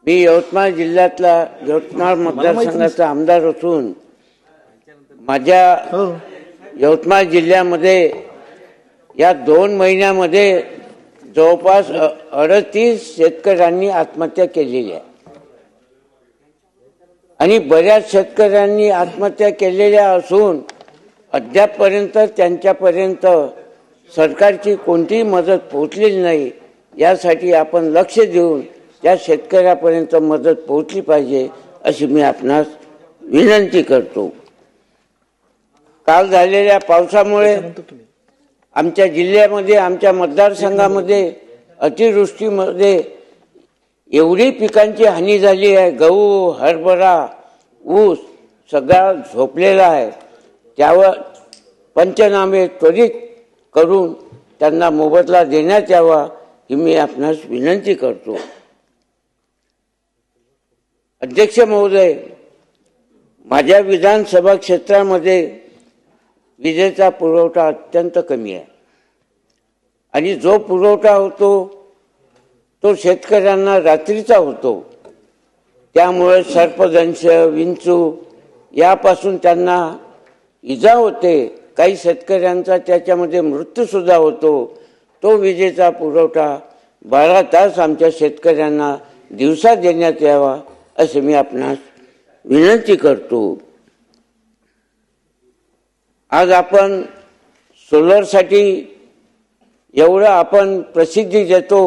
मी यवतमाळ जिल्ह्यातला यवतमाळ मतदारसंघाचा आमदार असून माझ्या यवतमाळ जिल्ह्यामध्ये या 2 महिन्यामध्ये जवळपास 38 शेतकऱ्यांनी आत्महत्या केलेली आहे आणि बऱ्याच शेतकऱ्यांनी आत्महत्या केलेल्या असून अद्यापपर्यंत त्यांच्यापर्यंत सरकारची कोणतीही मदत पोहोचलेली नाही। यासाठी आपण लक्ष देऊन त्या शेतकऱ्यापर्यंत मदत पोहोचली पाहिजे अशी मी आपणास विनंती करतो। काल झालेल्या पावसामुळे आमच्या जिल्ह्यामध्ये आमच्या मतदारसंघामध्ये अतिवृष्टीमध्ये एवढी पिकांची हानी झाली आहे। गहू, हरभरा, ऊस सगळा झोपलेला आहे। त्यावर पंचनामे त्वरित करून त्यांना मोबदला देण्यात यावा ही मी आपणास विनंती करतो। अध्यक्ष महोदय, माझ्या विधानसभा क्षेत्रामध्ये विजेचा पुरवठा अत्यंत कमी आहे आणि जो पुरवठा होतो तो शेतकऱ्यांना रात्रीचा होतो। त्यामुळे सर्पदंश, विंचू यापासून त्यांना इजा होते। काही शेतकऱ्यांचा त्याच्यामध्ये मृत्यूसुद्धा होतो। तो विजेचा पुरवठा 12 तास आमच्या शेतकऱ्यांना दिवसा देण्यात यावा असे मी आपणास विनंती करतो। आज आपण सोलरसाठी एवढं आपण प्रसिद्धी देतो।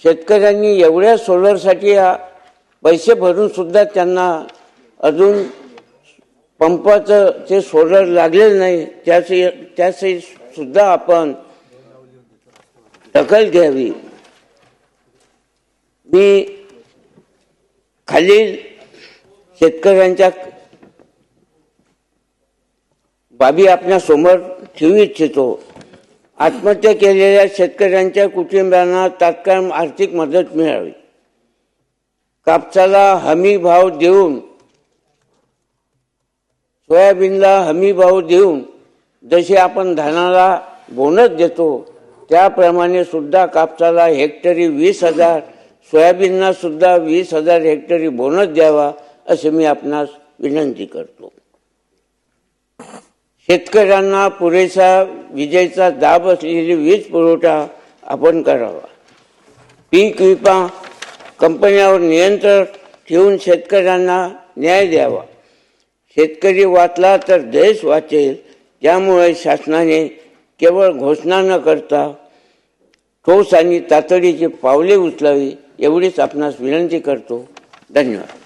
शेतकऱ्यांनी एवढ्या सोलरसाठी पैसे भरून सुद्धा त्यांना अजून पंपाचं ते सोलर लागलेलं नाही। त्याचे सुद्धा आपण दखल घ्यावी। मी खालील शेतकऱ्यांच्या बाबी आपल्या समोर ठेवू इच्छितो। आत्महत्या केलेल्या शेतकऱ्यांच्या कुटुंबांना तात्काळ आर्थिक मदत मिळावी। कापसाला हमी भाव देऊन, सोयाबीनला हमी भाव देऊन जसे आपण धानाला बोनस देतो त्याप्रमाणे सुद्धा कापसाला हेक्टरी 20,000, सोयाबीनला सुद्धा 20,000 हेक्टरी बोनस द्यावा असे मी आपणास विनंती करतो। शेतकऱ्यांना पुरेसा विजेचा दाब असलेली वीज पुरवठा आपण करावा। पीक विमा कंपन्यांवर नियंत्रण ठेवून शेतकऱ्यांना न्याय द्यावा। शेतकरी वाचला तर देश वाचेल। त्यामुळे शासनाने केवळ घोषणा न करता ठोस आणि तातडीची पावले उचलावी एवढीच आपणास विनंती करतो। धन्यवाद।